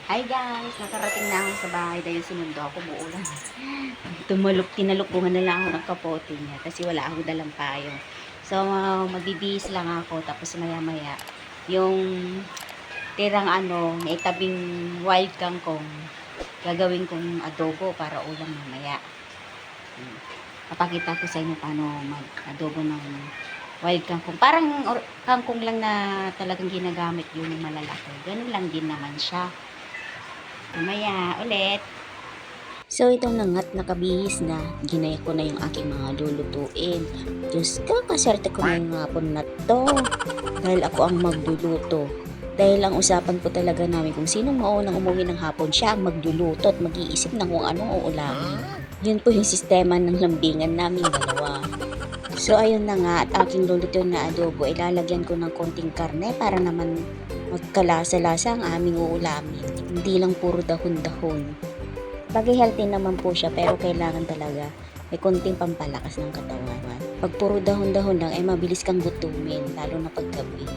Hi guys! Nakarating na ako sa bahay dahil sinundo ako buulan. Tinalok ko na lang ako ng kapote niya kasi wala ako dalang payo. So, magbibihis lang ako tapos maya-maya yung tirang may tabing wild kangkong gagawin kong adobo para ulam mamaya. Papakita ko sa inyo paano mag-adobo ng wild kangkong. Parang kangkong lang na talagang ginagamit yun ng malalaki. Ganun lang din naman siya. Mamaya ulit. So ito na nga't nakabihis na, ginaya ko na yung aking mga lulutuin. Diyos ka, kaserte ko na yung hapon na to. Dahil ako ang magluluto. Dahil ang usapan po talaga namin kung sinong maunang umuwi ng hapon, siya ang magluluto at mag-iisip ng kung anong uulamin. Yun po yung sistema ng lambingan namin dalawa. So ayun na nga, at aking lulutuin na adobo, ilalagyan ko ng konting karne para naman magkalasa-lasa ang aming uulamin. Hindi lang puro dahon-dahon. Bagay healthy naman po siya pero kailangan talaga may konting pampalakas ng katawan. Pag puro dahon-dahon lang ay mabilis kang gutumin, lalo na paggabi.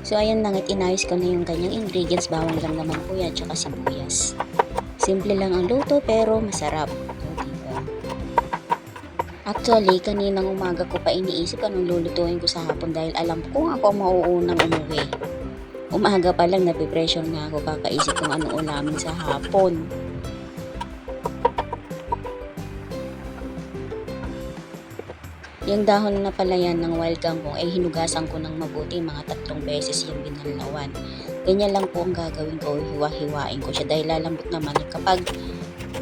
So ayan na nga, inayos ko na yung kanyang ingredients, bawang lang naman po yan, tsaka sibuyas. Simple lang ang luto pero masarap. Diba? Actually, kaninang umaga ko pa iniisip anong lulutuin ko sa hapon dahil alam ko ako mauunang umuwi. Umaga pa lang napipressure nga ako kakaisip kung ano ulamin sa hapon. Yung dahon na palayan ng wild kangkong ay hinugasan ko ng mabuti mga 3 beses yung binalawan. Ganyan lang po ang gagawin ko, hiwa-hiwain ko siya dahil lalambot naman kapag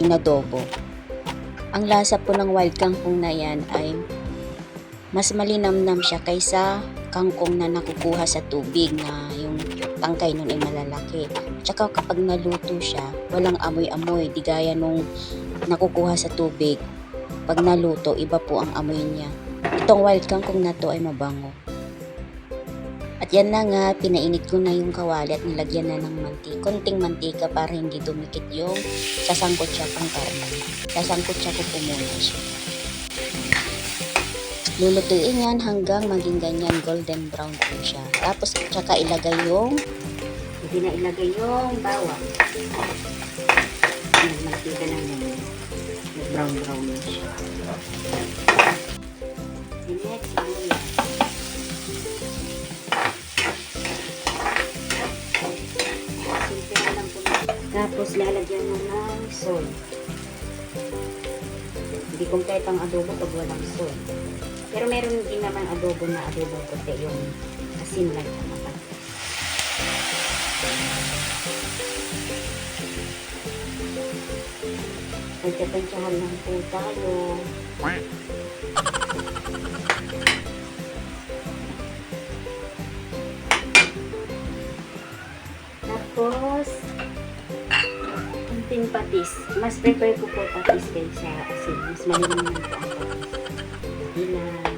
inadobo. Ang lasa po ng wild kangkong na yan ay mas malinamnam siya kaysa kangkong na nakukuha sa tubig na yung tangkay nun ay malalaki. Tsaka kapag naluto siya, walang amoy-amoy, di gaya nung nakukuha sa tubig. Pag naluto, iba po ang amoy niya. Itong wild kangkong na to ay mabango. At yan na nga, pinainit ko na yung kawali at nilagyan na ng konting mantika para hindi dumikit yung sasangkot siya pang karne. Sasangkot siya ko po muna siya. Lulutuin yan hanggang maging ganyan golden brown po siya. Tapos tsaka ilagay yung bawang. Nagmantika na ganyan. Nag-brown na siya. Next, sibuyas. Simple na lang po. Tapos lalagyan mo ng soy. Hindi kompleto ang adobo pag walang soy. Pero meron din naman adobo puti, yung asin lang sa mata. Pagkatansyahan lang po tayo. Tapos, kunting patis. Mas prefer ko po patis kaysa asin. Mas malilim naman po ang patis. Ilan.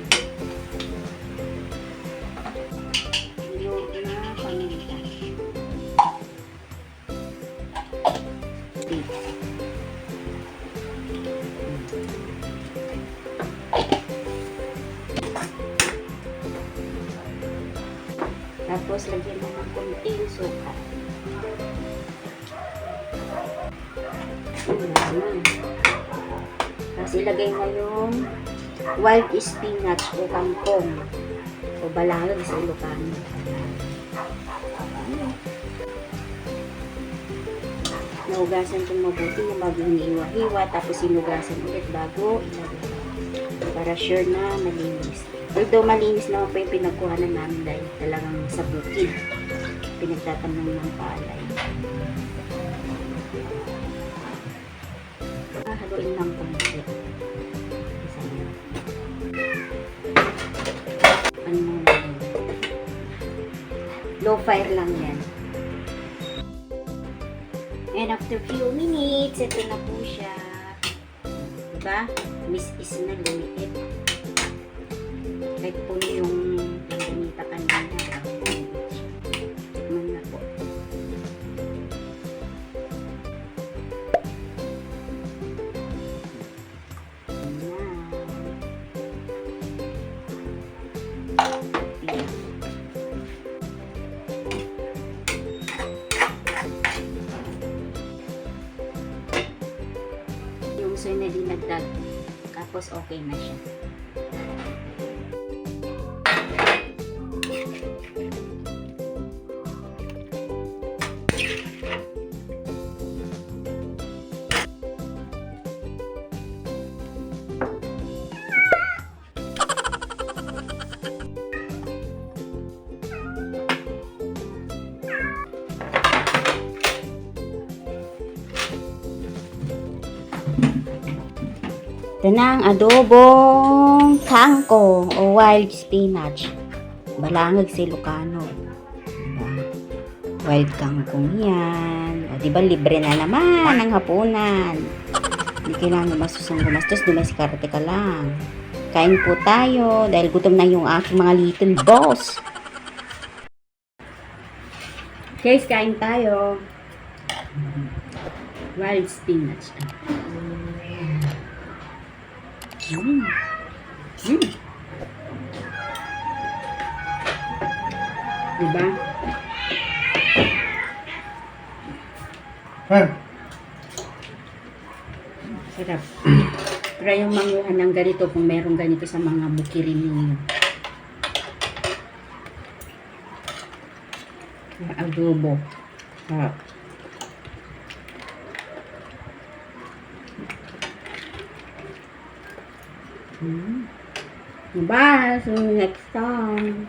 Yung na paminta. Tapos, lagyan mo ng konting suka. Tapos, ilagay mo yung wild spinach o kangkong o balangag sa Ilocano. Naugasan kong mabuti yung bago hiniwa-hiwa, tapos hinugasan ulit bago ilagay. Para sure na malinis. Although malinis naman po yung pinagkuhanan namin dahil talagang sa bukid. Pinagtatamnan ng palay. Haluin lang po natin. Low fire lang yan. And after few minutes, ito na po siya. Diba? Miss-is na lumiit. Kahit po yung ganita kanina. Tikman na po. na dinagdag. Tapos okay na siya. Ito na ang adobong kangkong o wild spinach. Balangag si Lucano. Diba? Wild kangkong yan. O, diba libre na naman ang hapunan. Hindi kailangan gumastos, dumaskarte ka lang. Kain po tayo dahil gutom na yung aking mga little boss. Guys, kain tayo. Wild spinach. Diba? Sarap. Try yung manguha ng ganito kung meron ganito sa mga bukirin ninyo. Adobo. Sarap. Bye. See you next time.